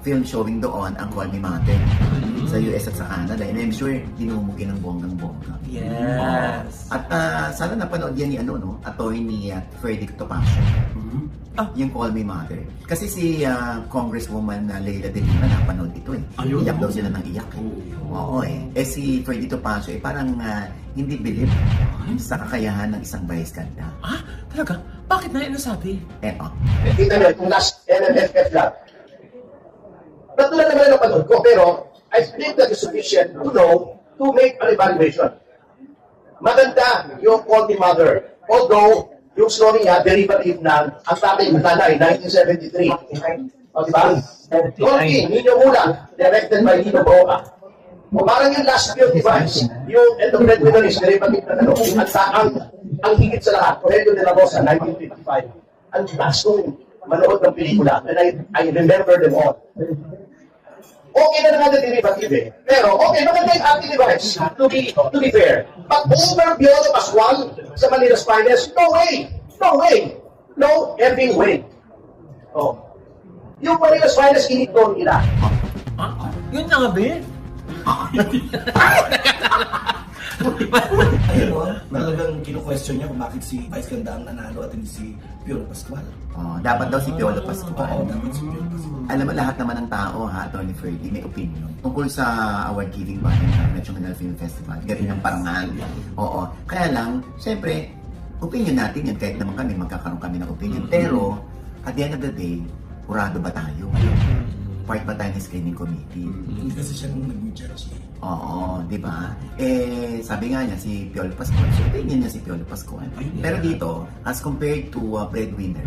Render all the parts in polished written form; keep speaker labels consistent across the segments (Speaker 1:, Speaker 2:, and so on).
Speaker 1: film showing doon ang Call Me Mother sa US at sa Canada. And I'm sure dinumugin ng bonggang-bongga.
Speaker 2: Yes.
Speaker 1: At sana napanood yan ni attorney Freddy Topacio. Yung Call Me Mother. Kasi si Congresswoman Leila De Lima napanood ito eh. Iyak daw sila ng iyak eh. Oo eh. Eh si Freddy Topacio parang hindi bilib sa kakayahan ng isang vice ganda.
Speaker 2: Talaga? Bakit na ano sabi?
Speaker 3: Kita nyo, itong last NMFF lang. Natulad naman ang napanood ko, pero I think that is sufficient to know to make an evaluation. Maganda yung Call Me Mother. Although, yung story niya, derivative ng ang tatay ng nanay, 1973. O, diba? Conking, Nino Mula, directed by Nino Boa. O parang yung last pure device, yung End of Breadwinner is derivative na ang higit sa lahat, Correo de la Rosa, 1955. Ang last kong manood ng pelikula, and I remember them all. Okay na naman ang derivative eh. Pero, okay, maganda yung acting device, to be fair. But over Piolo Pascual sa Manila's Finest, no way! No way! No effing way! Oh. Yung Manila's Finest, inikon nila.
Speaker 2: Yun nga ba?
Speaker 4: Talagang kino-question niya kung bakit si Vice Ganda ang nanalo at hindi si Piolo Pascual.
Speaker 1: Dapat daw si Piolo Pascual.
Speaker 4: Dapat si Piolo Pascual.
Speaker 1: Alam mo, lahat naman ng tao, Attorney Freddy, may opinion. Tungkol sa award-giving body ng Metro Manila Film Festival, galing ng parangal. Oo. Kaya lang, siyempre, opinion natin yan, kahit naman kami, magkakaroon kami ng opinion. Pero, at the end of the day, kurado ba tayo? Part ba tayo ng screening committee?
Speaker 4: Hindi kasi siya nung nag-judge eh.
Speaker 1: Oo, di ba? Sabi nga niya si Piolo Pascual, so opinion niya si Piolo Pascual. Pero dito, as compared to Breadwinner,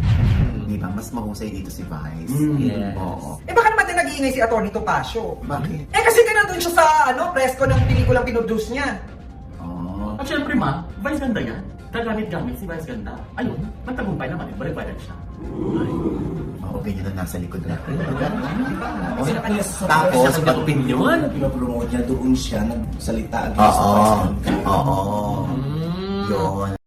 Speaker 1: di ba, mas mahusay dito si Vice.
Speaker 2: Yes.
Speaker 1: Oo.
Speaker 5: Baka naman din nag-iingay si Atty. Topacio.
Speaker 1: Bakit?
Speaker 5: Kasi nandun siya sa presko ng pelikulang pinuduce niya.
Speaker 1: Oo.
Speaker 6: At syempre ma, Vice Ganda yan. Kagamit-gamit si Vice Ganda. Ayun, nagtagumpay naman. Balik-balik siya.
Speaker 1: Ang opinion na nasa likod na.
Speaker 2: Tapos, opinion?
Speaker 4: Pinapromote niya, doon siya nagsalita against
Speaker 1: Oo.
Speaker 4: Vice Ganda.
Speaker 1: Oo. Yun.